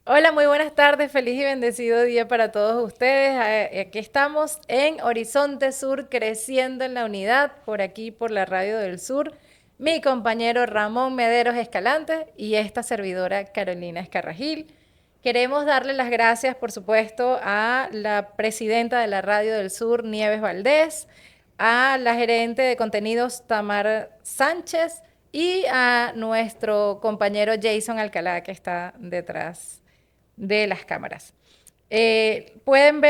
Hola, muy buenas tardes, feliz y bendecido día para todos ustedes. Aquí estamos en Horizonte Sur, creciendo en la unidad, por aquí por la Radio del Sur. Mi compañero Ramón Mederos Escalante y esta servidora Carolina Escarragil. Queremos darle las gracias, por supuesto, a la presidenta de la Radio del Sur, Nieves Valdés, a la gerente de contenidos, Tamar Sánchez, y a nuestro compañero Jason Alcalá, que está detrás de las cámaras. Pueden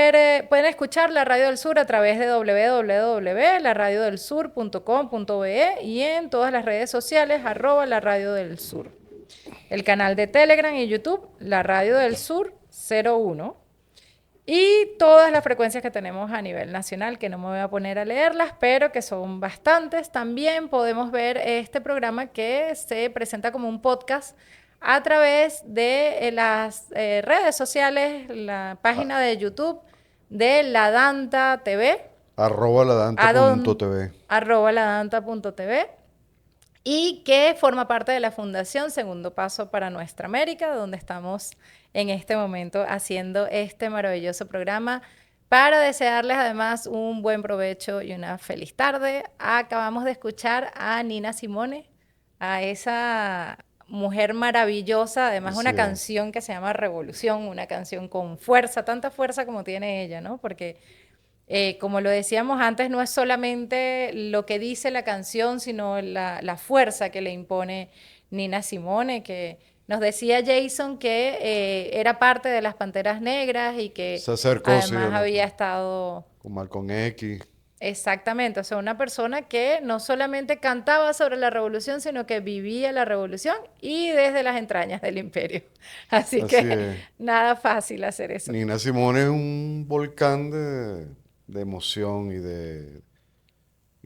escuchar la Radio del Sur a través de www.laradiodelsur.com.be y en todas las redes sociales @la Radio del Sur. El canal de Telegram y YouTube, la Radio del Sur 01. Y todas las frecuencias que tenemos a nivel nacional, que no me voy a poner a leerlas, pero que son bastantes. También podemos ver este programa que se presenta como un podcast a través de las redes sociales, la A- página de YouTube de La Danta TV, @ladanta.tv. @ladanta.tv, y que forma parte de la Fundación Segundo Paso para Nuestra América, donde estamos en este momento haciendo este maravilloso programa para desearles además un buen provecho y una feliz tarde. Acabamos de escuchar a Nina Simone, a esa mujer maravillosa, además Así una es. canción que se llama Revolución, una canción con fuerza, tanta fuerza como tiene ella, ¿no? Porque como lo decíamos antes, no es solamente lo que dice la canción, sino la fuerza que le impone Nina Simone, que nos decía Jason que era parte de las Panteras Negras y que Se acercó, sí, además había estado con Malcolm X. exactamente, o sea, una persona que no solamente cantaba sobre la revolución, sino que vivía la revolución y desde las entrañas del imperio. Así Así que es. nada fácil hacer eso. Nina Simone es un volcán de emoción y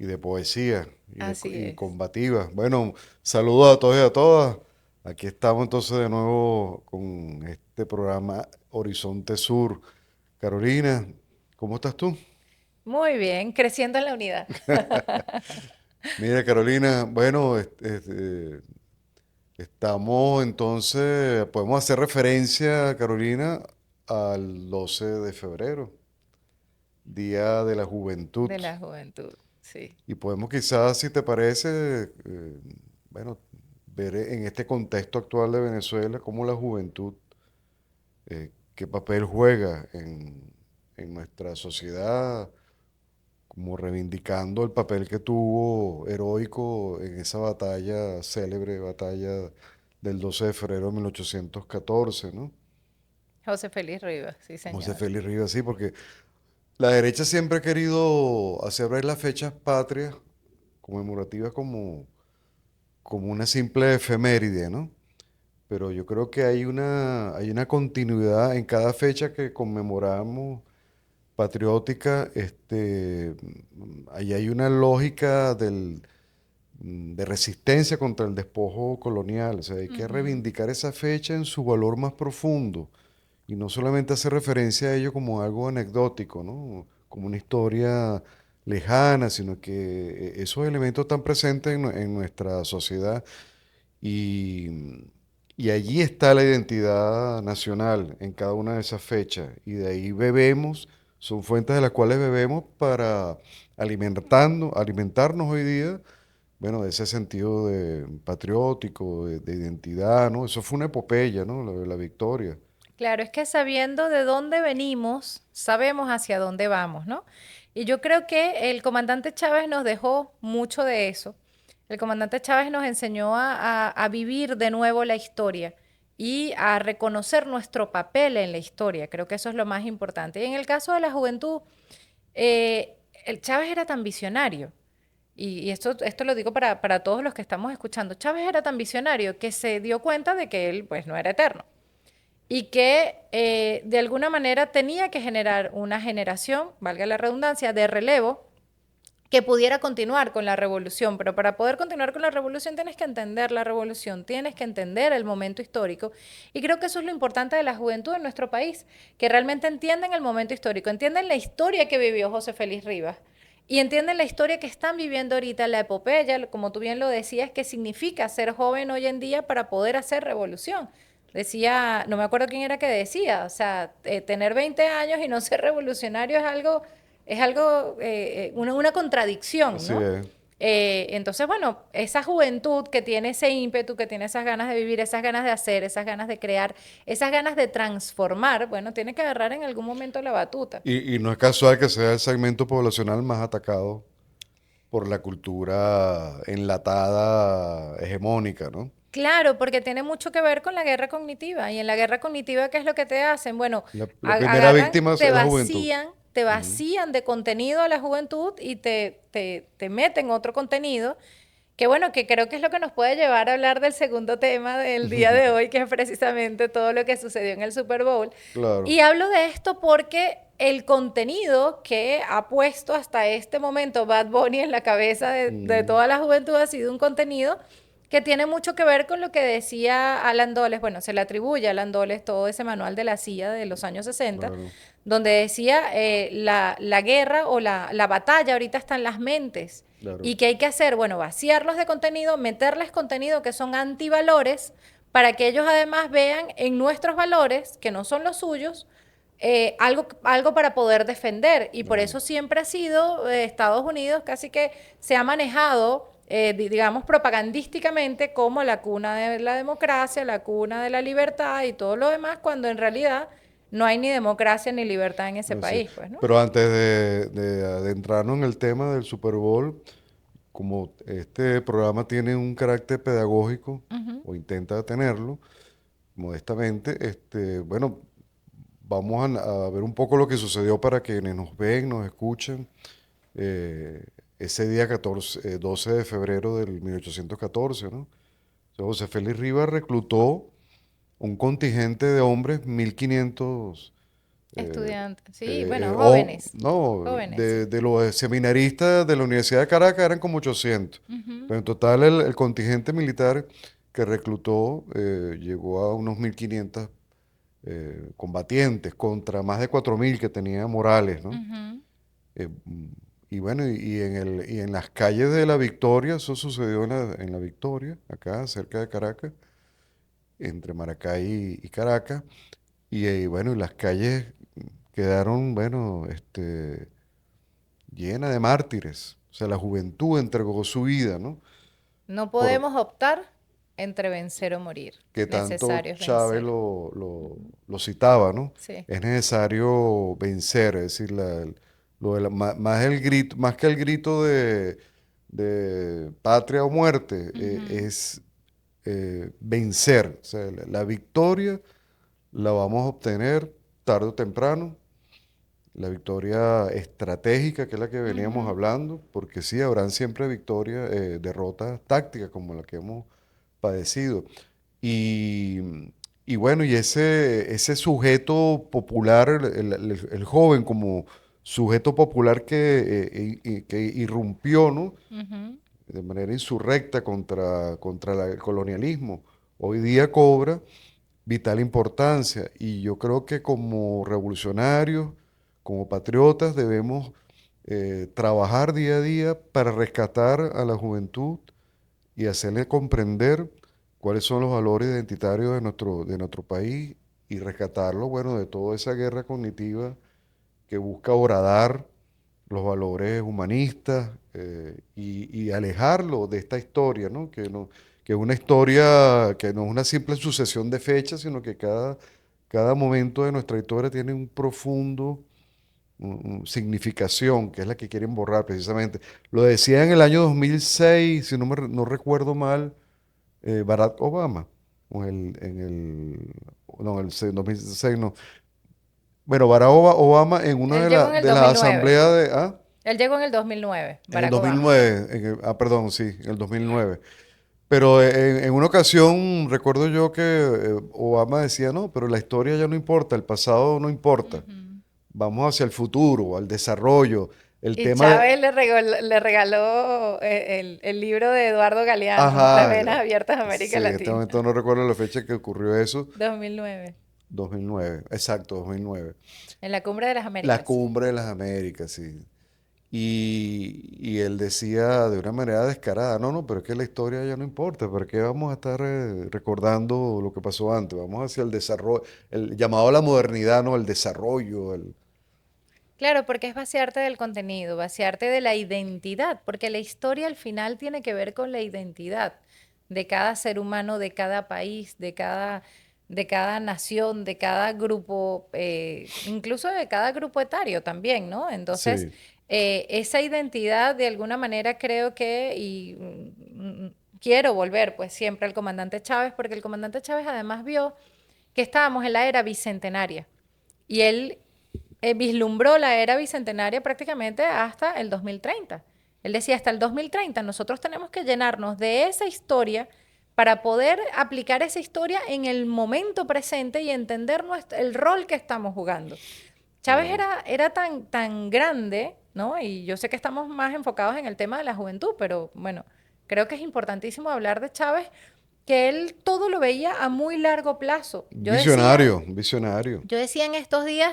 de poesía Así y es. combativa. Bueno, saludos a todos y a todas. Aquí estamos entonces de nuevo con este programa Horizonte Sur. Carolina, ¿cómo estás tú? Muy bien, creciendo en la unidad. Mira, Carolina, bueno, estamos entonces, podemos hacer referencia, Carolina, al 12 de febrero, Día de la Juventud. De la juventud, sí. Y podemos quizás, si te parece, bueno, ver en este contexto actual de Venezuela cómo la juventud, qué papel juega en nuestra sociedad, como reivindicando el papel que tuvo heroico en esa batalla, célebre batalla del 12 de febrero de 1814, ¿no? José Félix Rivas, sí, José señor. Félix Rivas, sí, porque la derecha siempre ha querido hacer ver las fechas patrias conmemorativas como una simple efeméride, ¿no? Pero yo creo que hay una continuidad en cada fecha que conmemoramos patriótica, ahí hay una lógica de resistencia contra el despojo colonial. O sea, hay que Ujú. reivindicar esa fecha en su valor más profundo y no solamente hacer referencia a ello como algo anecdótico, ¿no? Como una historia lejana, sino que esos elementos están presentes en nuestra sociedad y, y allí está la identidad nacional en cada una de esas fechas. Y de ahí bebemos, son fuentes de las cuales bebemos para alimentarnos hoy día, bueno, de ese sentido de patriótico, de identidad, ¿no? Eso fue una epopeya, ¿no? La victoria. Claro, es que sabiendo de dónde venimos, sabemos hacia dónde vamos, ¿no? Y yo creo que el comandante Chávez nos dejó mucho de eso. El comandante Chávez nos enseñó a vivir de nuevo la historia y a reconocer nuestro papel en la historia. Creo que eso es lo más importante. Y en el caso de la juventud, el Chávez era tan visionario. Y esto lo digo para todos los que estamos escuchando. Chávez era tan visionario que se dio cuenta de que él pues no era eterno y que de alguna manera tenía que generar una generación, valga la redundancia, de relevo que pudiera continuar con la revolución, pero para poder continuar con la revolución tienes que entender la revolución, tienes que entender el momento histórico y creo que eso es lo importante de la juventud en nuestro país, que realmente entienden el momento histórico, entienden la historia que vivió José Félix Rivas y entienden la historia que están viviendo ahorita, la epopeya, como tú bien lo decías, que significa ser joven hoy en día para poder hacer revolución. Decía, no me acuerdo quién era que decía, o sea, tener 20 años y no ser revolucionario es algo, una contradicción, Así ¿no? es. Entonces, bueno, esa juventud que tiene ese ímpetu, que tiene esas ganas de vivir, esas ganas de hacer, esas ganas de crear, esas ganas de transformar, bueno, tiene que agarrar en algún momento la batuta. Y no es casual que sea el segmento poblacional más atacado por la cultura enlatada hegemónica, ¿no? Claro, porque tiene mucho que ver con la guerra cognitiva. Y en la guerra cognitiva, ¿qué es lo que te hacen? Bueno, La primera agarran, víctima es la juventud. te Ujú. vacían de contenido a la juventud y te meten otro contenido. Que bueno, que creo que es lo que nos puede llevar a hablar del segundo tema del día de hoy, que es precisamente todo lo que sucedió en el Super Bowl. Claro. Y hablo de esto porque el contenido que ha puesto hasta este momento Bad Bunny en la cabeza de Mm, toda la juventud ha sido un contenido que tiene mucho que ver con lo que decía Alan Dulles. Bueno, se le atribuye a Alan Dulles todo ese manual de la CIA de los años 60, claro, donde decía la guerra o la batalla ahorita está en las mentes. claro. ¿Y qué hay que hacer? Bueno, vaciarlos de contenido, meterles contenido que son antivalores, para que ellos además vean en nuestros valores, que no son los suyos, algo para poder defender. Y por Claro. eso siempre ha sido Estados Unidos, casi que se ha manejado, digamos, propagandísticamente como la cuna de la democracia, la cuna de la libertad y todo lo demás, cuando en realidad no hay ni democracia ni libertad en ese Así. país, pues, ¿no? Pero antes de adentrarnos en el tema del Super Bowl, como este programa tiene un carácter pedagógico, Ujú. o intenta tenerlo, modestamente, bueno, vamos a ver un poco lo que sucedió para quienes nos ven, nos escuchan, eh, ese día 12 de febrero del 1814, ¿no? O sea, José Félix Rivas reclutó un contingente de hombres, 1500 Estudiantes, sí, bueno, no, jóvenes, sí. de los seminaristas de la Universidad de Caracas eran como 800. Ujú, Pero en total el contingente militar que reclutó llegó a unos 1500 combatientes contra más de 4000 que tenía Morales, ¿no? ujú. Eh, mm, y bueno, y en las calles de La Victoria, eso sucedió en la Victoria, acá cerca de Caracas, entre Maracay y Caracas, bueno, y las calles quedaron, bueno, llenas de mártires. O sea, la juventud entregó su vida, ¿no? No Por podemos optar entre vencer o morir. que tanto Necesario es Chávez vencer. lo citaba, ¿no? Sí. Es necesario vencer, es decir, más el grito, más que el grito de patria o muerte, Ujú, es vencer. O sea, la victoria la vamos a obtener tarde o temprano, la victoria estratégica, que es la que veníamos ujú. hablando, porque sí, habrán siempre victorias, derrotas tácticas como la que hemos padecido. Y, y bueno, y ese sujeto popular, el joven como sujeto popular que irrumpió, ¿no? Ujú, De manera insurrecta contra el colonialismo, hoy día cobra vital importancia. Y yo creo que como revolucionarios, como patriotas, debemos trabajar día a día para rescatar a la juventud y hacerle comprender cuáles son los valores identitarios de nuestro país y rescatarlo, bueno, de toda esa guerra cognitiva que busca horadar los valores humanistas y alejarlo de esta historia, ¿no? Que es una historia que no es una simple sucesión de fechas, sino que cada momento de nuestra historia tiene un profundo significación, que es la que quieren borrar precisamente. Lo decía en el año 2006, si no recuerdo mal, Barack Obama, o no, en 2006 no. Bueno, Barack Obama en una Él llegó en el de las 2009. asambleas de, ¿ah? Él llegó en el 2009, En el Barack Obama. 2009, perdón, sí, en el 2009. Pero en una ocasión recuerdo yo que Obama decía, no, pero la historia ya no importa, el pasado no importa, Ujú. vamos hacia el futuro, al desarrollo, el Y tema de, Chávez le regaló el libro de Eduardo Galeano, Las ajá, venas abiertas de sí, América en este Latina. momento no recuerdo la fecha que ocurrió eso, 2009, 2009, exacto, 2009. en la Cumbre de las La Américas. cumbre de las Américas, sí. Y él decía de una manera descarada, no, no, pero es que la historia ya no importa, ¿para qué vamos a estar recordando lo que pasó antes? Vamos hacia el desarrollo, el llamado a la modernidad, ¿no? El desarrollo, Claro, porque es vaciarte del contenido, vaciarte de la identidad, porque la historia al final tiene que ver con la identidad de cada ser humano, de cada país, de cada nación, de cada grupo, incluso de cada grupo etario también, ¿no? Entonces, Sí, esa identidad de alguna manera creo que, quiero volver pues siempre al comandante Chávez, porque el comandante Chávez además vio que estábamos en la era bicentenaria. Y él vislumbró la era bicentenaria prácticamente hasta el 2030. Él decía, hasta el 2030 nosotros tenemos que llenarnos de esa historia para poder aplicar esa historia en el momento presente y entender el rol que estamos jugando. Chávez claro. era tan grande, ¿no? Y yo sé que estamos más enfocados en el tema de la juventud, pero bueno, creo que es importantísimo hablar de Chávez, que él todo lo veía a muy largo plazo. Visionario, visionario. Yo decía en estos días,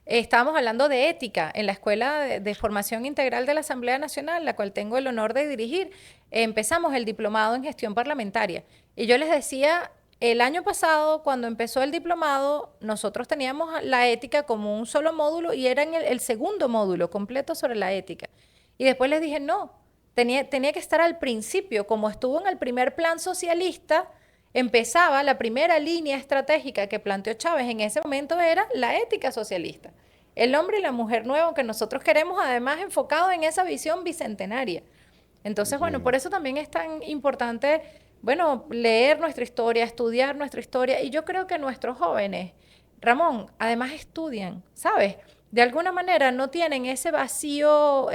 estábamos hablando de ética en la Escuela de Formación Integral de la Asamblea Nacional, la cual tengo el honor de dirigir. Empezamos el diplomado en gestión parlamentaria. Y yo les decía, el año pasado, cuando empezó el diplomado, nosotros teníamos la ética como un solo módulo y era en el segundo módulo completo sobre la ética. Y después les dije, no, tenía que estar al principio, como estuvo en el primer plan socialista, empezaba la primera línea estratégica que planteó Chávez en ese momento era la ética socialista. El hombre y la mujer nuevo que nosotros queremos, además enfocado en esa visión bicentenaria. Entonces, bueno, por Sí. eso también es tan importante, bueno, leer nuestra historia, estudiar nuestra historia. Y yo creo que nuestros jóvenes, Ramón, además estudian, ¿sabes? De alguna manera no tienen ese vacío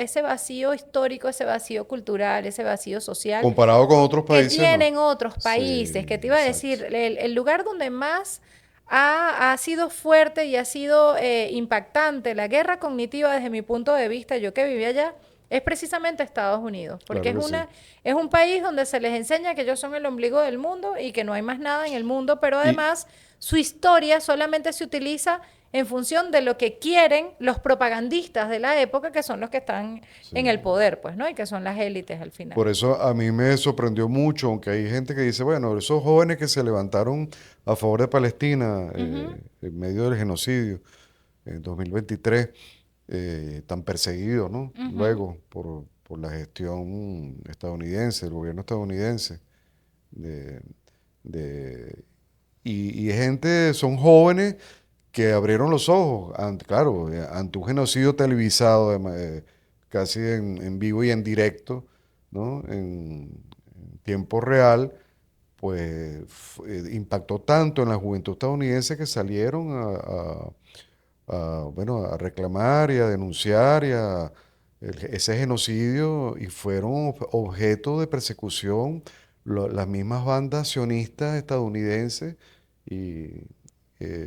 histórico, ese vacío cultural, ese vacío social Comparado con otros que países, no. tienen otros Sí, países, que te iba a exacto. decir, el lugar donde más ha sido fuerte y ha sido impactante la guerra cognitiva desde mi punto de vista, yo que vivía allá, es precisamente Estados Unidos, porque Claro que sí. es un país donde se les enseña que ellos son el ombligo del mundo y que no hay más nada en el mundo, pero Y, además su historia solamente se utiliza en función de lo que quieren los propagandistas de la época, que son los que están en el sí. poder, pues, ¿no? Y que son las élites al final. Por eso a mí me sorprendió mucho, aunque hay gente que dice, bueno, esos jóvenes que se levantaron a favor de Palestina Ujú. en medio del genocidio en 2023, tan perseguidos, ¿no? Ujú. Luego por la gestión estadounidense, el gobierno estadounidense, de, de- y gente, son jóvenes que abrieron los ojos, claro, ante un genocidio televisado, casi en vivo y en directo, ¿no? En tiempo real, pues impactó tanto en la juventud estadounidense que salieron bueno, a reclamar y a denunciar ese genocidio y fueron objeto de persecución las mismas bandas sionistas estadounidenses y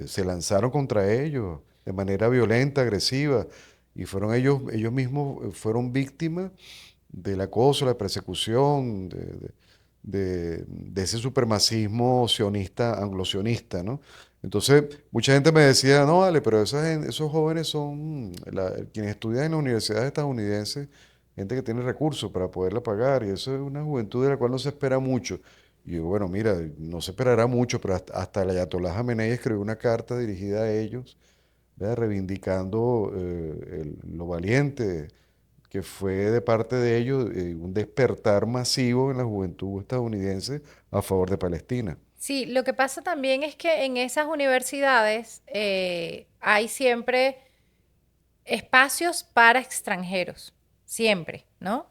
se lanzaron contra ellos de manera violenta, agresiva y fueron ellos mismos fueron víctimas del acoso, la persecución, de ese supremacismo sionista, anglosionista, ¿no? Entonces, mucha gente me decía, no, vale, pero esos jóvenes son quienes estudian en las universidades estadounidenses, gente que tiene recursos para poderla pagar, y eso es una juventud de la cual no se espera mucho. Y yo, bueno, mira, no se esperará mucho, pero hasta el Ayatollah Jamenei escribió una carta dirigida a ellos, ¿verdad? Reivindicando lo valiente que fue de parte de ellos un despertar masivo en la juventud estadounidense a favor de Palestina. Sí, lo que pasa también es que en esas universidades hay siempre espacios para extranjeros, siempre, ¿no?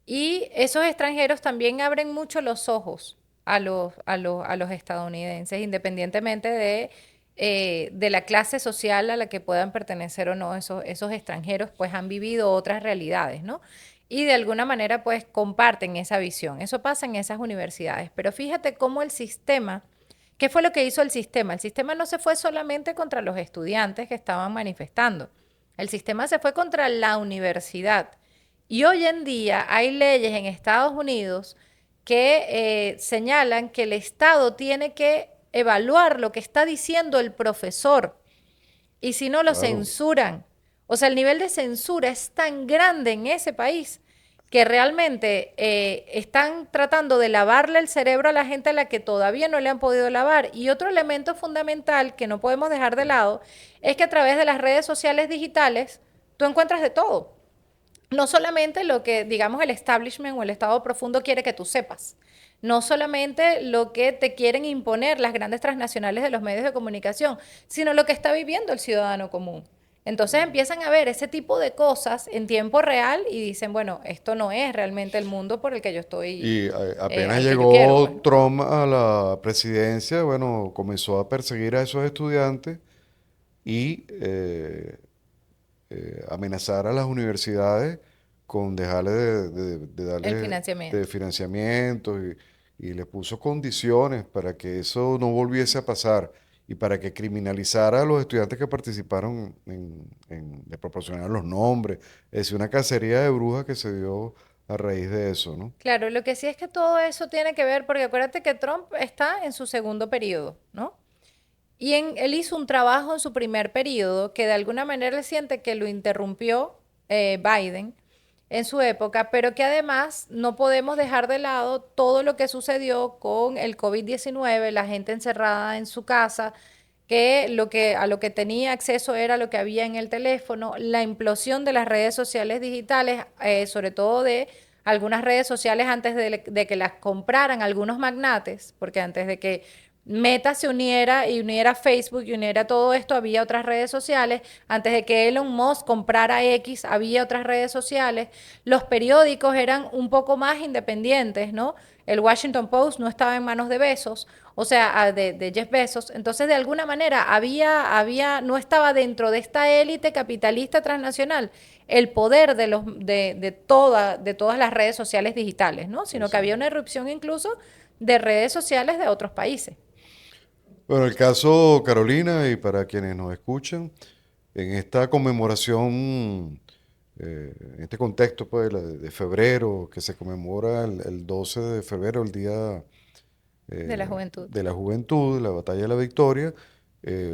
Y esos extranjeros también abren mucho los ojos a los estadounidenses, independientemente de la clase social a la que puedan pertenecer o no, esos extranjeros pues han vivido otras realidades, ¿no? Y de alguna manera pues comparten esa visión. Eso pasa en esas universidades. Pero fíjate cómo el sistema, ¿qué fue lo que hizo el sistema? El sistema no se fue solamente contra los estudiantes que estaban manifestando. El sistema se fue contra la universidad. Y hoy en día hay leyes en Estados Unidos que señalan que el Estado tiene que evaluar lo que está diciendo el profesor y si no lo Claro, censuran. O sea, el nivel de censura es tan grande en ese país que realmente están tratando de lavarle el cerebro a la gente a la que todavía no le han podido lavar. Y otro elemento fundamental que no podemos dejar de lado es que a través de las redes sociales digitales tú encuentras de todo. No solamente lo que, digamos, el establishment o el Estado profundo quiere que tú sepas, no solamente lo que te quieren imponer las grandes transnacionales de los medios de comunicación, sino lo que está viviendo el ciudadano común. Entonces empiezan a ver ese tipo de cosas en tiempo real y dicen, bueno, esto no es realmente el mundo por el que yo estoy, Y apenas al que yo quiero, pues. llegó Trump a la presidencia, bueno, comenzó a perseguir a esos estudiantes y amenazar a las universidades con dejarle de El darle de financiamiento. financiamiento y le puso condiciones para que eso no volviese a pasar y para que criminalizara a los estudiantes que participaron de proporcionar los nombres. Es decir, una cacería de brujas que se dio a raíz de eso, ¿no? Claro, lo que sí es que todo eso tiene que ver, porque acuérdate que Trump está en su segundo periodo, ¿no? Él hizo un trabajo en su primer periodo que de alguna manera él siente que lo interrumpió Biden en su época, pero que además no podemos dejar de lado todo lo que sucedió con el COVID-19, la gente encerrada en su casa, que a lo que tenía acceso era lo que había en el teléfono, la implosión de las redes sociales digitales, sobre todo de algunas redes sociales antes de que las compraran algunos magnates, porque antes de que Meta se uniera y uniera Facebook y uniera todo esto, había otras redes sociales. Antes de que Elon Musk comprara X, había otras redes sociales. Los periódicos eran un poco más independientes, ¿no? El Washington Post no estaba en manos de Bezos, o sea, de Jeff Bezos. Entonces, de alguna manera, no estaba dentro de esta élite capitalista transnacional el poder de todas las redes sociales digitales, ¿no? Sino que Así había una irrupción incluso de redes sociales de otros países. Bueno, el caso Carolina, y para quienes nos escuchan, en esta conmemoración, en este contexto pues, de febrero, que se conmemora el 12 de febrero, el Día De la juventud. de la Juventud, la Batalla de la Victoria,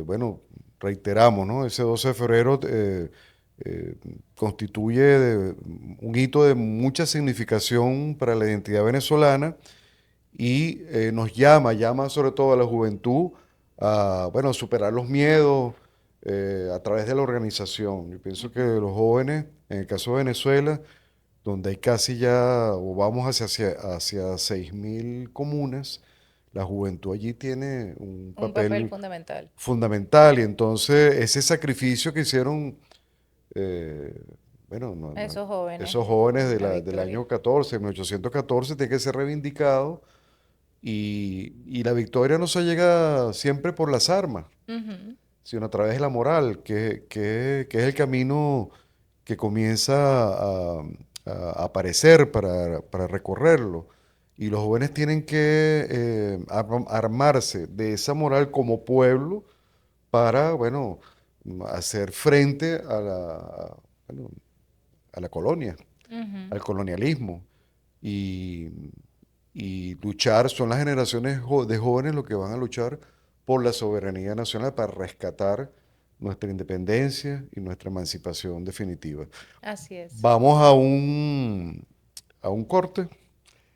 bueno, reiteramos, ¿no? Ese 12 de febrero eh, constituye un hito de mucha significación para la identidad venezolana y llama sobre todo a la juventud a, bueno, superar los miedos a través de la organización. Yo pienso que los jóvenes, en el caso de Venezuela, donde hay casi ya, o vamos hacia 6.000 comunas, la juventud allí tiene un Un papel papel fundamental. fundamental y entonces ese sacrificio que hicieron, eh, bueno, Esos jóvenes esos jóvenes en la del victoria. año 14, 1814, tiene que ser reivindicado y la victoria no se llega siempre por las armas, Ujú. sino a través de la moral, que es el camino que comienza a aparecer para recorrerlo. Y los jóvenes tienen que armarse de esa moral como pueblo para, bueno, hacer frente bueno, a la colonia, Ujú. al colonialismo y, y luchar, son las generaciones de jóvenes los que van a luchar por la soberanía nacional para rescatar nuestra independencia y nuestra emancipación definitiva. Así es. Vamos a un corte,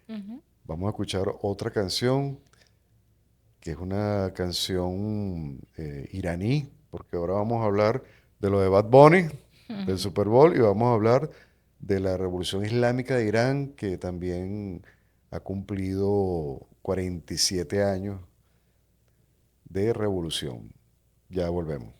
Ujú. vamos a escuchar otra canción que es una canción iraní, porque ahora vamos a hablar de lo de Bad Bunny, del Super Bowl, y vamos a hablar de la Revolución Islámica de Irán, que también ha cumplido 47 años de revolución. Ya volvemos.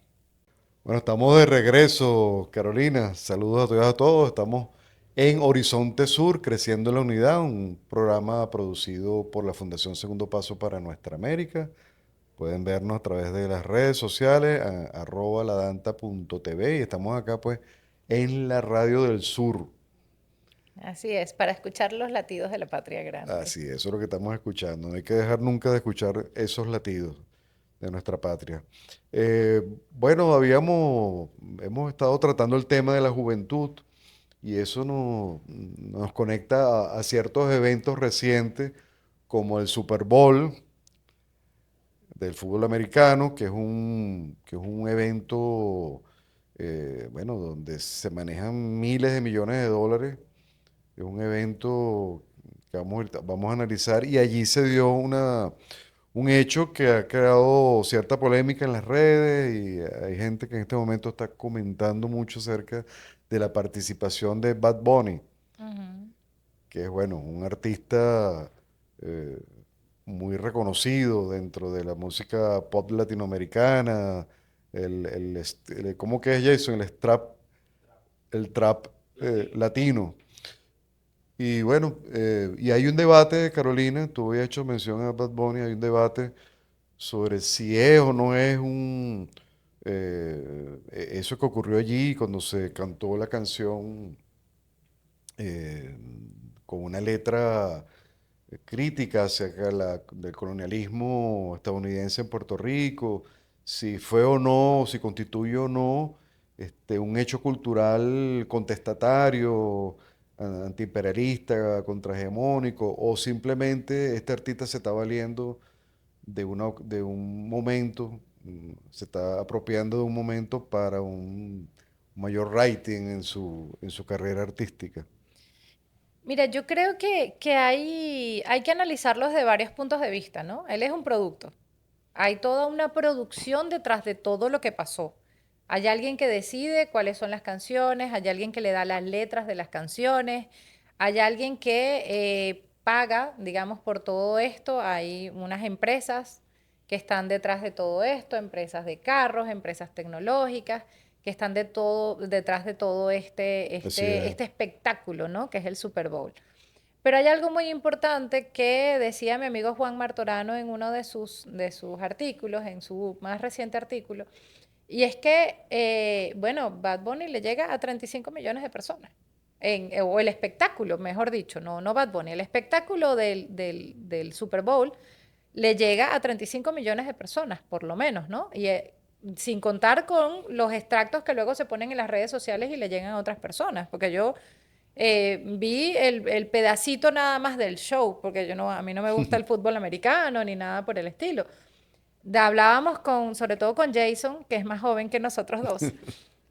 Bueno, estamos de regreso, Carolina. Saludos a todas y a todos. Estamos en Horizonte Sur, Creciendo en la Unidad, un programa producido por la Fundación Segundo Paso para Nuestra América. Pueden vernos a través de las redes sociales, @ladanta.tv y estamos acá pues en la Radio del Sur. Así es, para escuchar los latidos de la patria grande. Así es, eso es lo que estamos escuchando. No hay que dejar nunca de escuchar esos latidos de nuestra patria. Bueno, hemos estado tratando el tema de la juventud y eso nos conecta a ciertos eventos recientes como el Super Bowl del fútbol americano, que es un evento bueno, donde se manejan miles de millones de dólares. Es un evento que vamos a analizar y allí se dio un hecho que ha creado cierta polémica en las redes y hay gente que en este momento está comentando mucho acerca de la participación de Bad Bunny, Ujú. que es, bueno, un artista eh, muy reconocido dentro de la música pop latinoamericana. ¿Cómo que es, Jason? El trap latino. Y bueno, y hay un debate, Carolina, tú habías hecho mención a Bad Bunny, hay un debate sobre si es o no es eso que ocurrió allí cuando se cantó la canción eh, con una letra crítica acerca del colonialismo estadounidense en Puerto Rico, si fue o no, si constituye o no un hecho cultural contestatario, antiimperialista, contrahegemónico, o simplemente este artista se está valiendo de un momento, se está apropiando de un momento para un mayor rating en su carrera artística. Mira, yo creo que hay que analizarlos de varios puntos de vista, ¿no? Él es un producto. Hay toda una producción detrás de todo lo que pasó. Hay alguien que decide cuáles son las canciones, hay alguien que le da las letras de las canciones, hay alguien que paga, digamos, por todo esto. Hay unas empresas que están detrás de todo esto, empresas de carros, empresas tecnológicas, que están detrás de todo Así es. este espectáculo, ¿no? Que es el Super Bowl. Pero hay algo muy importante que decía mi amigo Juan Martorano en uno de sus artículos, en su más reciente artículo, y es que, bueno, Bad Bunny le llega a 35 millones de personas. O el espectáculo, mejor dicho, no Bad Bunny, el espectáculo del Super Bowl le llega a 35 millones de personas, por lo menos, ¿no? Y sin contar con los extractos que luego se ponen en las redes sociales y le llegan a otras personas, porque yo vi el pedacito nada más del show, porque yo no, a mí no me gusta el fútbol americano ni nada por el estilo. Hablábamos con, sobre todo con Jason, que es más joven que nosotros dos.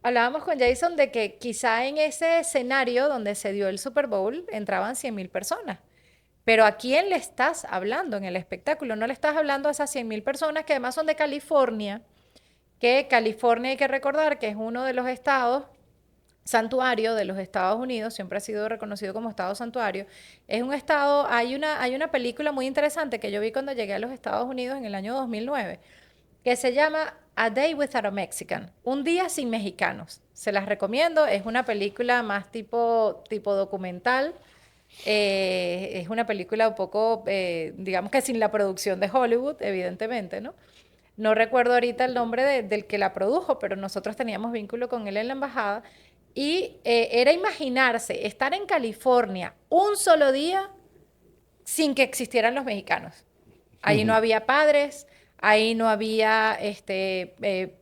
Hablábamos con Jason de que quizá en ese escenario donde se dio el Super Bowl entraban 100.000 personas. Pero ¿a quién le estás hablando en el espectáculo? No le estás hablando a esas 100.000 personas que además son de California, que California hay que recordar que es uno de los estados santuario de los Estados Unidos, siempre ha sido reconocido como estado santuario. Es un estado, hay una película muy interesante que yo vi cuando llegué a los Estados Unidos en el año 2009, que se llama A Day Without a Mexican, Un día sin mexicanos. Se las recomiendo, es una película más tipo documental. Es una película un poco, digamos que sin la producción de Hollywood, evidentemente, ¿no? No recuerdo ahorita el nombre del que la produjo, pero nosotros teníamos vínculo con él en la embajada. Y era imaginarse estar en California un solo día sin que existieran los mexicanos. Ahí no había padres, ahí no había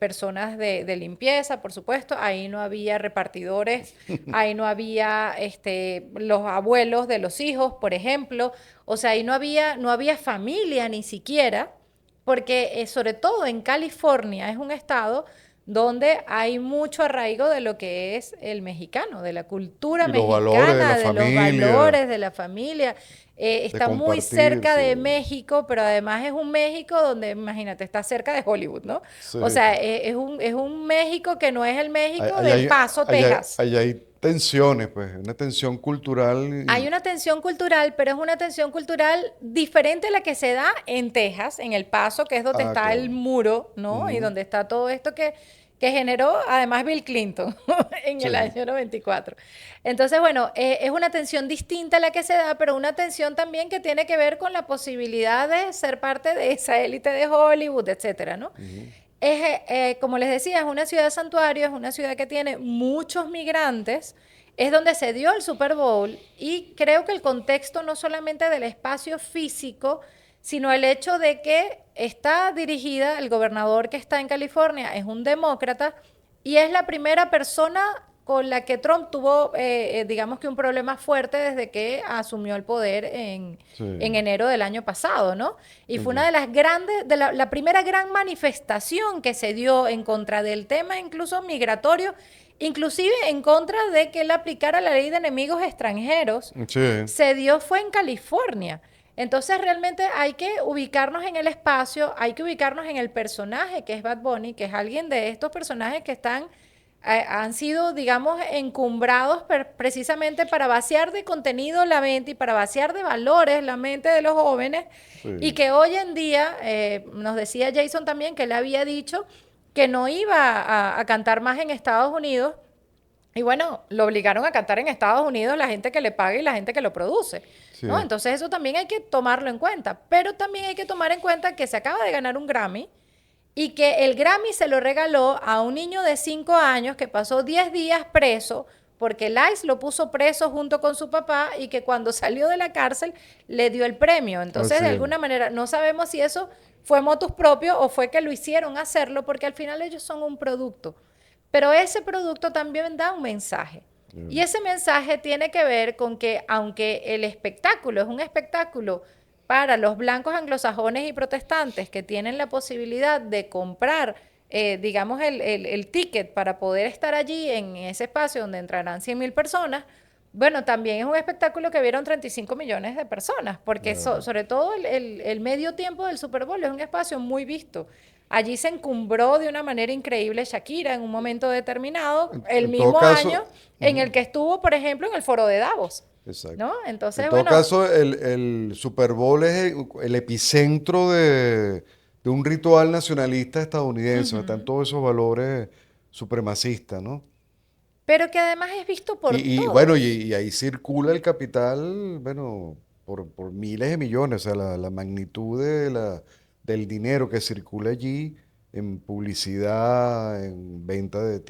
personas de limpieza, por supuesto, ahí no había repartidores, ahí no había los abuelos de los hijos, por ejemplo. O sea, ahí no había familia ni siquiera, porque sobre todo en California es un estado donde hay mucho arraigo de lo que es el mexicano, de la cultura Y los valores de la mexicana, de los familia, valores de la familia. de Está muy compartir, cerca sí. de México, pero además es un México donde, imagínate, está cerca de Hollywood, ¿no? O Sí. sea, es un México que no es el México Allá del Paso, Texas. allá hay tensiones, pues, una tensión cultural Hay una tensión cultural, pero es una tensión cultural diferente a la que se da en Texas, en El Paso, que es donde ah, está el claro. muro, ¿no? Y Ujú. donde está todo esto que generó además Bill Clinton en el Sí. año 94. Entonces, bueno, es una tensión distinta a la que se da, pero una tensión también que tiene que ver con la posibilidad de ser parte de esa élite de Hollywood, etcétera, ¿no? Ujú. Como les decía, es una ciudad santuario, es una ciudad que tiene muchos migrantes, es donde se dio el Super Bowl y creo que el contexto no solamente del espacio físico, sino el hecho de que está dirigida, el gobernador que está en California es un demócrata y es la primera persona con la que Trump tuvo, digamos que un problema fuerte desde que asumió el poder en Sí, enero del año pasado, ¿no? Y fue una entiendo. de las grandes, la primera gran manifestación que se dio en contra del tema, incluso migratorio, inclusive en contra de que él aplicara la ley de enemigos extranjeros, Sí, se dio fue en California. Entonces realmente hay que ubicarnos en el espacio, hay que ubicarnos en el personaje que es Bad Bunny, que es alguien de estos personajes que han sido, digamos, encumbrados precisamente para vaciar de contenido la mente y para vaciar de valores la mente de los jóvenes y sí, que hoy en día, nos decía Jason también que él había dicho que no iba a cantar más en Estados Unidos y bueno, lo obligaron a cantar en Estados Unidos la gente que le paga y la gente que lo produce, ¿no? sí, Entonces eso también hay que tomarlo en cuenta, pero también hay que tomar en cuenta que se acaba de ganar un Grammy y que el Grammy se lo regaló a un niño de 5 años que pasó 10 días preso porque el ICE lo puso preso junto con su papá y que cuando salió de la cárcel le dio el premio. Entonces, así de es. alguna manera, no sabemos si eso fue motus propio o fue que lo hicieron hacerlo porque al final ellos son un producto. Pero ese producto también da un mensaje. Y ese mensaje tiene que ver con que aunque el espectáculo es un espectáculo para los blancos anglosajones y protestantes que tienen la posibilidad de comprar, digamos, el ticket para poder estar allí en ese espacio donde entrarán 100.000 personas, bueno, también es un espectáculo que vieron 35 millones de personas, porque Claro. sobre todo el medio tiempo del Super Bowl es un espacio muy visto. Allí se encumbró de una manera increíble Shakira en un momento determinado, el En todo mismo caso, año en ujú, el que estuvo, por ejemplo, en el foro de Davos, exacto. ¿no? En Entonces, todo bueno, caso, el Super Bowl es el epicentro de un ritual nacionalista estadounidense, donde están ujú, todos esos valores supremacistas, ¿no? pero que además es visto por Bueno, todos. y ahí circula el capital, bueno, por miles de millones, o sea, la magnitud del dinero que circula allí en publicidad, en venta de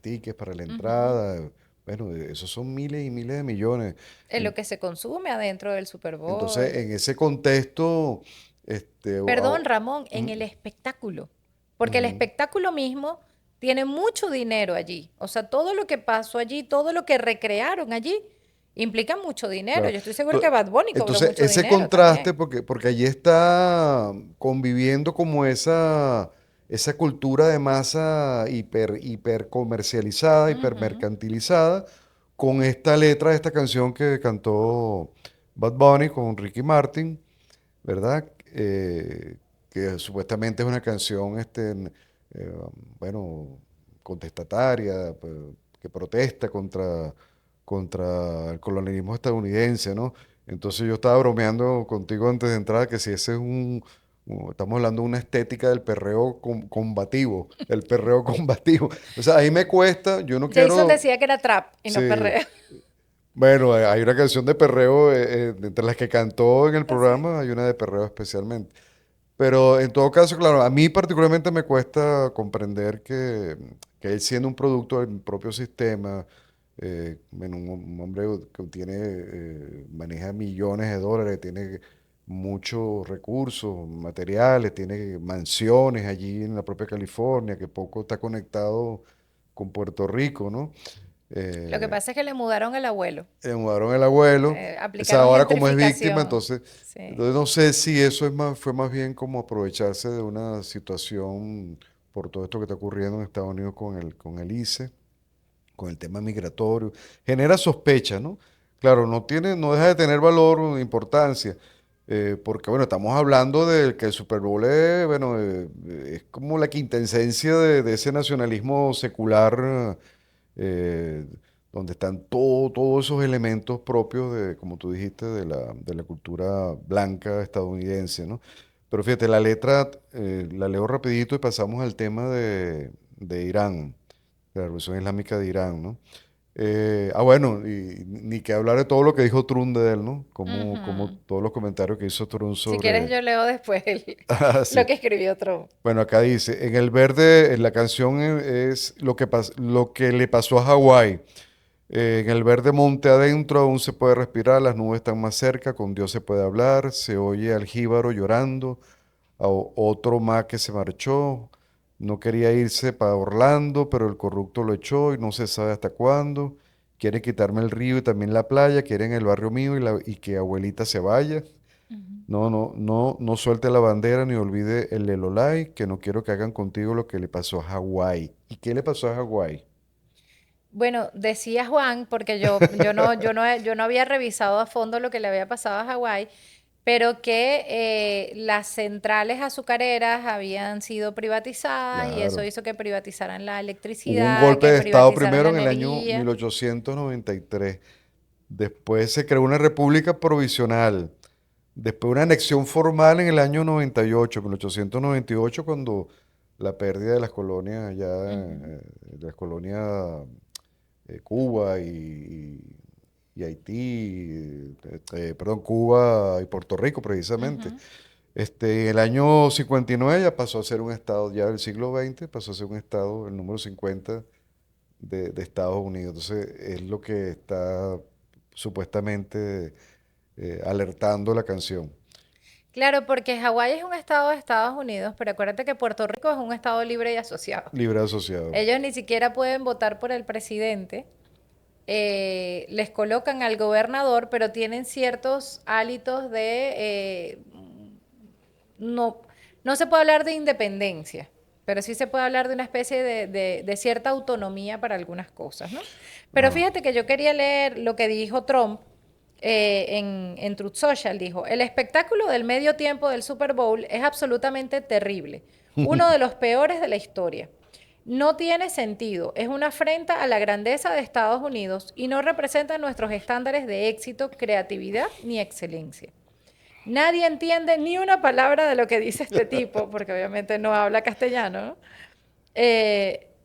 tickets para la Ujú. entrada, bueno, esos son miles y miles de millones. En lo que se consume adentro del Super Entonces, Bowl. en ese contexto, Perdón, Ramón, en ujú, el espectáculo. Porque el ujú. espectáculo mismo tiene mucho dinero allí. O sea, todo lo que pasó allí, todo lo que recrearon allí, implica mucho dinero. Claro. Yo estoy seguro que To- Bad Bunny cobró Entonces, mucho ese dinero contraste, también. porque allí está conviviendo como esa cultura de masa hiper comercializada, hiper Ujú. mercantilizada, con esta letra de esta canción que cantó Bad Bunny con Ricky Martin, ¿verdad? Que supuestamente es una canción, eh, bueno, contestataria, que protesta contra el colonialismo estadounidense, ¿no? Entonces yo estaba bromeando contigo antes de entrar que si ese es estamos hablando de una estética del perreo combativo, el perreo combativo. O sea, ahí me cuesta, yo no Jason quiero, decía que era trap y no sí, perreo. bueno, hay una canción de perreo, entre las que cantó en el Sí. programa, hay una de perreo especialmente. Pero en todo caso, claro, a mí particularmente me cuesta comprender que él siendo un producto del propio sistema, bueno, un hombre que tiene, maneja millones de dólares, tiene muchos recursos materiales, tiene mansiones allí en la propia California, que poco está conectado con Puerto Rico, ¿no? Lo que Eh, pasa es que le mudaron el abuelo. Le mudaron el abuelo. Esa Aplicaron ahora como es víctima, gentrificación. entonces Sí. no sé si eso fue más bien como aprovecharse de una situación por todo esto que está ocurriendo en Estados Unidos con el ICE, con el tema migratorio. Genera sospecha, ¿no? Claro, no deja de tener valor o importancia, porque bueno, estamos hablando de que el Super Bowl es, bueno, es como la quintesencia de ese nacionalismo secular, eh, donde están todos esos elementos propios de, como tú dijiste, de la cultura blanca estadounidense, ¿no? Pero fíjate, la letra, la leo rapidito y pasamos al tema de Irán, de la Revolución Islámica de Irán, ¿no? Bueno, y ni que hablar de todo lo que dijo Trump de él, ¿no? Como Ujú. todos los comentarios que hizo Trump Si quieres, sobre... yo leo después Ah, lo sí. que escribió Trump. Bueno, acá dice, en el verde, en la canción es lo que le pasó a Hawái. En el verde monte adentro aún se puede respirar, las nubes están más cerca, con Dios se puede hablar, se oye al jíbaro llorando, a otro más que se marchó, No quería irse para Orlando, pero el corrupto lo echó y no se sabe hasta cuándo. Quieren quitarme el río y también la playa, quieren el barrio mío y que abuelita se vaya. Ujú. No suelte la bandera ni olvide el Lelolai, que no quiero que hagan contigo lo que le pasó a Hawái. ¿Y qué le pasó a Hawái? Bueno, decía Juan, porque yo no había revisado a fondo lo que le había pasado a Hawái, pero que las centrales azucareras habían sido privatizadas y eso Claro. hizo que privatizaran la Hubo un electricidad, golpe que de Estado privatizaran la primero en el año energía. 1893. Después se creó una república provisional. Después una anexión formal en el año 98, 1898, cuando la pérdida de las colonias allá, Ujú, de las colonias Cuba y Haití, perdón, Cuba y Puerto Rico precisamente. ujú. En el año 59 ya pasó a ser un estado, ya del siglo XX pasó a ser un estado, el número 50 de Estados Unidos. Entonces es lo que está supuestamente alertando la canción. Claro, porque Hawái es un estado de Estados Unidos, pero acuérdate que Puerto Rico es un estado libre y asociado. Libre asociado. Ellos ni siquiera pueden votar por el presidente, les colocan al gobernador, pero tienen ciertos hálitos de no, no se puede hablar de independencia, pero sí se puede hablar de una especie de cierta autonomía para algunas cosas, ¿no? Pero Ajá. fíjate que yo quería leer lo que dijo Trump en Truth Social. Dijo, el espectáculo del medio tiempo del Super Bowl es absolutamente terrible, uno de los peores de la historia. No tiene sentido, es una afrenta a la grandeza de Estados Unidos y no representa nuestros estándares de éxito, creatividad ni excelencia. Nadie entiende ni una palabra de lo que dice este tipo, porque obviamente no habla castellano, ¿no?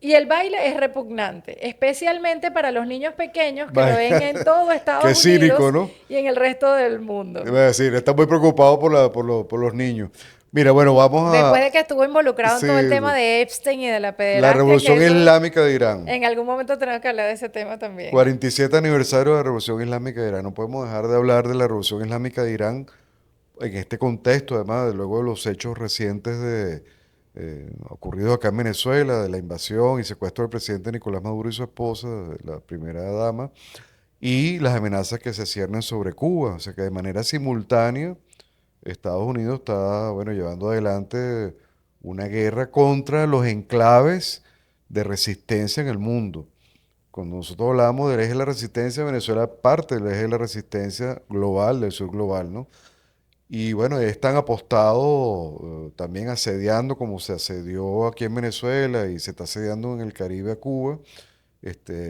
Y el baile es repugnante, especialmente para los niños pequeños que lo Vaya, ven en todo qué Estados cínico, Unidos ¿no? y en el resto del mundo. Iba a decir, está muy preocupado por los niños. Mira, bueno, vamos Después a... de que estuvo involucrado en Sí, todo el tema de Epstein y de la la pederastia, que Revolución eso, Islámica de Irán. en algún momento tenemos que hablar de ese tema también. 47 aniversario de la Revolución Islámica de Irán. No podemos dejar de hablar de la Revolución Islámica de Irán en este contexto, además, de luego de los hechos recientes ocurridos acá en Venezuela, de la invasión y secuestro del presidente Nicolás Maduro y su esposa, la primera dama, y las amenazas que se ciernen sobre Cuba. O sea que de manera simultánea Estados Unidos está, bueno, llevando adelante una guerra contra los enclaves de resistencia en el mundo. Cuando nosotros hablamos del eje de la resistencia, Venezuela es parte del eje de la resistencia global, del sur global, ¿no? Y bueno, están apostados también asediando como se asedió aquí en Venezuela y se está asediando en el Caribe a Cuba,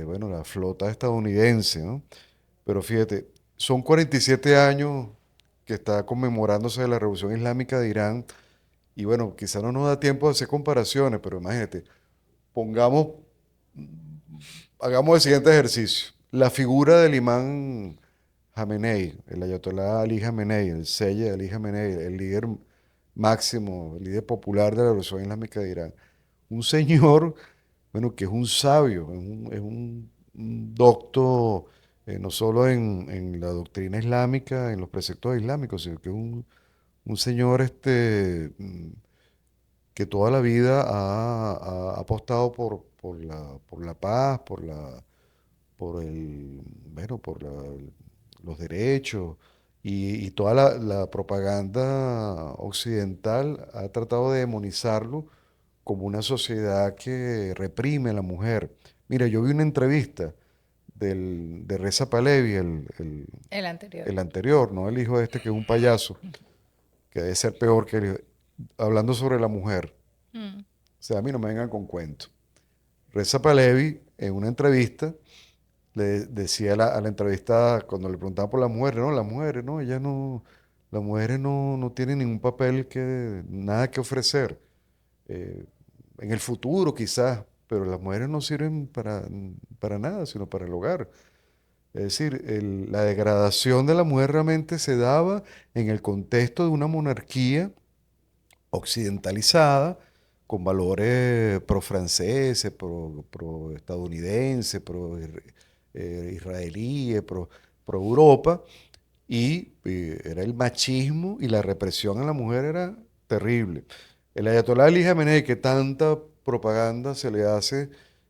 bueno, la flota estadounidense, ¿no? Pero fíjate, son 47 años que está conmemorándose de la Revolución Islámica de Irán y bueno, quizá no nos da tiempo de hacer comparaciones, pero imagínate, pongamos, hagamos el siguiente ejercicio. La figura del imán Jamenei, el ayatolá Ali Jamenei, el Seye Ali Jamenei, el líder máximo, el líder popular de la Revolución Islámica de Irán. Un señor, bueno, que es un sabio, un docto, no solo en la doctrina islámica, en los preceptos islámicos, sino que es un señor que toda la vida ha apostado por la paz, por el, bueno, los derechos y toda la propaganda occidental ha tratado de demonizarlo como una sociedad que reprime a la mujer. Mira, yo vi una entrevista de Reza Pahlavi, El anterior. el anterior, no el hijo de este que es un payaso, que debe ser peor que el hijo, hablando sobre la mujer. Mm. O sea, a mí no me vengan con cuentos. Reza Pahlavi, en una entrevista, le decía a la entrevistada, cuando le preguntaban por las mujeres, no, ellas no, las mujeres no tienen ningún papel nada que ofrecer. Eh, en el futuro quizás, pero las mujeres no sirven para nada, sino para el hogar. Es decir, la degradación de la mujer realmente se daba en el contexto de una monarquía occidentalizada, con valores pro-franceses, pro-estadounidenses, pro-israelíes, pro-Europa, y era el machismo y la represión a la mujer era terrible. El ayatolá Ali Khamenei, que tanta propaganda se le hace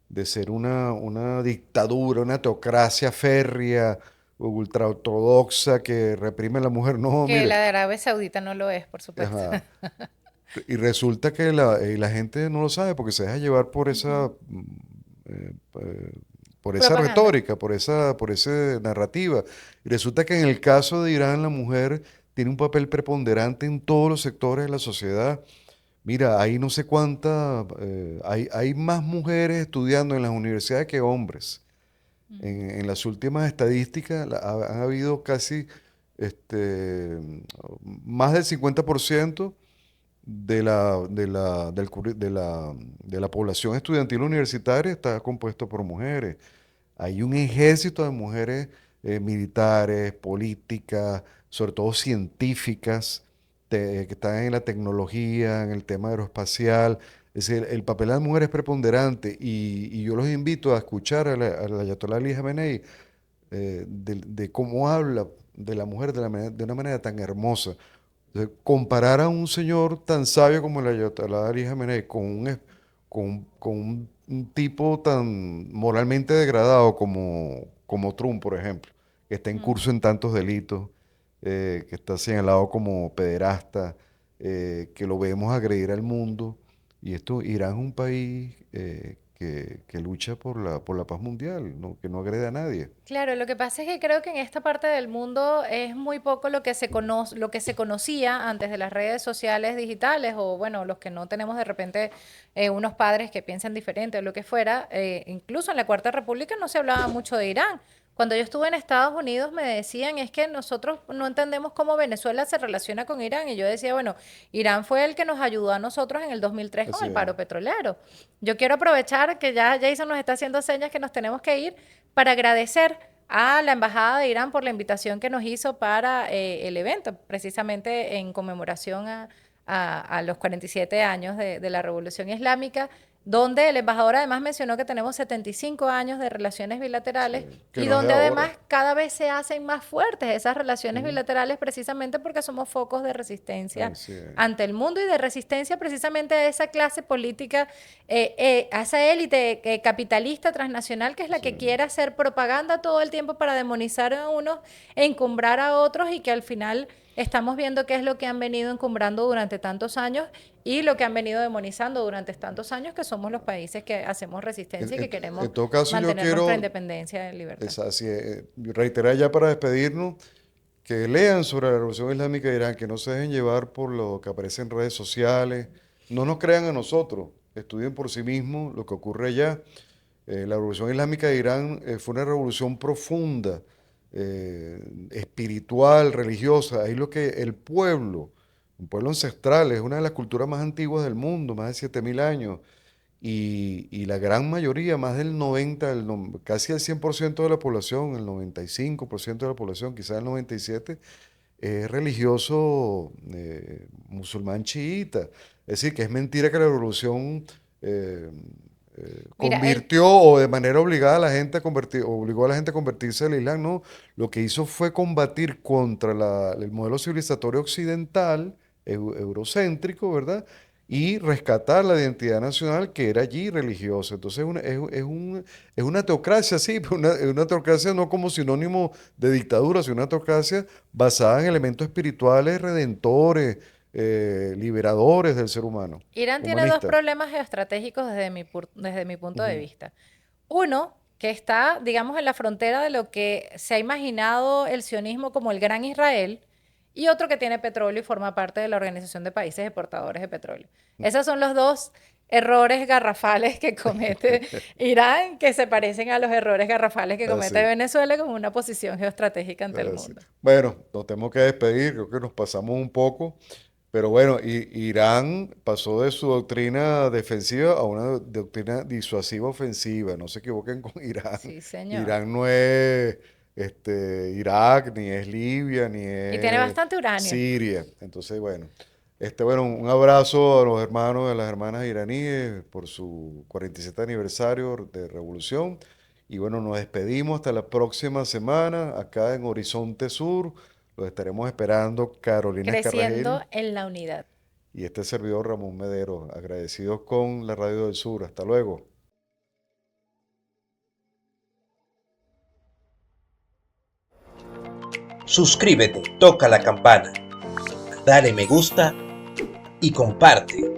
de ser una dictadura, una teocracia férrea, ultraortodoxa que reprime a la mujer. No, Que mire, la de Arabia Saudita no lo es, por supuesto. ajá. Y resulta que la gente no lo sabe porque se deja llevar por esa, Ujú. eh, eh, por esa Propaganda. retórica, por esa narrativa. Y resulta que en el caso de Irán, la mujer tiene un papel preponderante en todos los sectores de la sociedad. Mira, hay no sé cuántas, hay más mujeres estudiando en las universidades que hombres. Ujú. En las últimas estadísticas han habido casi este, más del 50% de la población estudiantil universitaria está compuesto por mujeres. Hay un ejército de mujeres militares, políticas, sobre todo científicas, que están en la tecnología, en el tema aeroespacial. Es decir, el papel de la mujer es preponderante y yo los invito a escuchar a la Ayatollah Ali Khamenei de cómo habla de la mujer de una manera tan hermosa. Comparar a un señor tan sabio como el Ayatollah Ali Khamenei con un tipo tan moralmente degradado como Trump, por ejemplo, que está en curso Ujú. en tantos delitos, que está señalado como pederasta, que lo vemos agredir al mundo. Y esto, Irán es un país que lucha por la paz mundial, ¿no? Que no agrede a nadie. Claro, lo que pasa es que creo que en esta parte del mundo es muy poco lo que se conoce, lo que se conocía antes de las redes sociales digitales o bueno, los que no tenemos de repente unos padres que piensan diferente o lo que fuera. Incluso en la Cuarta República no se hablaba mucho de Irán. Cuando yo estuve en Estados Unidos me decían es que nosotros no entendemos cómo Venezuela se relaciona con Irán y yo decía, bueno, Irán fue el que nos ayudó a nosotros en el 2003 con Así el es. paro petrolero. Yo quiero aprovechar que ya Jason nos está haciendo señas que nos tenemos que ir para agradecer a la Embajada de Irán por la invitación que nos hizo para el evento, precisamente en conmemoración a los 47 años de la Revolución Islámica, donde el embajador además mencionó que tenemos 75 años de relaciones Sí, bilaterales que y no es de donde ahora. además cada vez se hacen más fuertes esas relaciones Ujú. bilaterales precisamente porque somos focos de resistencia Así es. ante el mundo y de resistencia precisamente a esa clase política, a esa élite capitalista transnacional que es la Sí. que quiere hacer propaganda todo el tiempo para demonizar a unos e encumbrar a otros y que al final estamos viendo qué es lo que han venido encumbrando durante tantos años y lo que han venido demonizando durante tantos años, que somos los países que hacemos En, resistencia y que en- queremos en todo caso, yo mantener nuestra quiero independencia y libertad. así, reiterar ya para despedirnos que lean sobre la Revolución Islámica de Irán, que no se dejen llevar por lo que aparece en redes sociales, no nos crean a nosotros, estudien por sí mismos lo que ocurre allá. La Revolución Islámica de Irán fue una revolución profunda, espiritual, religiosa. Ahí lo que el pueblo, un pueblo ancestral, es una de las culturas más antiguas del mundo, más de 7000 años. Y la gran mayoría, más del 90, casi el 100% de la población, el 95% de la población, quizás el 97%, es religioso musulmán chiita. Es decir, que es mentira que la revolución eh, Mira, convirtió o de manera obligada a la gente a obligó a la gente a convertirse al Islam. No, lo que hizo fue combatir contra el modelo civilizatorio occidental, eurocéntrico, ¿verdad? Y rescatar la identidad nacional que era allí religiosa. Entonces es una teocracia, sí, pero una teocracia no como sinónimo de dictadura, sino una teocracia basada en elementos espirituales, redentores, liberadores del ser humano, Irán tiene dos humanista. problemas geoestratégicos desde mi punto de Ujú. vista. Uno, que está, digamos, en la frontera de lo que se ha imaginado el sionismo como el Gran Israel, y otro que tiene petróleo y forma parte de la Organización de Países Exportadores de Petróleo. Esos son los dos errores garrafales que comete Irán, que se parecen a los errores garrafales que comete Así, Venezuela con una posición geoestratégica ante el así. mundo. Bueno, nos tenemos que despedir, creo que nos pasamos un poco, pero bueno, Irán pasó de su doctrina defensiva a una doctrina disuasiva ofensiva, no se equivoquen con Irán. Sí, señor. Irán no es Irak, ni es Libia, ni Y tiene es bastante uranio. Siria. Entonces, bueno, bueno, un abrazo a los hermanos y a las hermanas iraníes por su 47 aniversario de revolución. Y bueno, nos despedimos hasta la próxima semana acá en Horizonte Sur. Los estaremos esperando, Carolina Creciendo Escarragel. en la unidad. y este servidor Ramón Medero, agradecidos con la Radio del Sur. Hasta luego. Suscríbete, toca la campana, dale me gusta y comparte.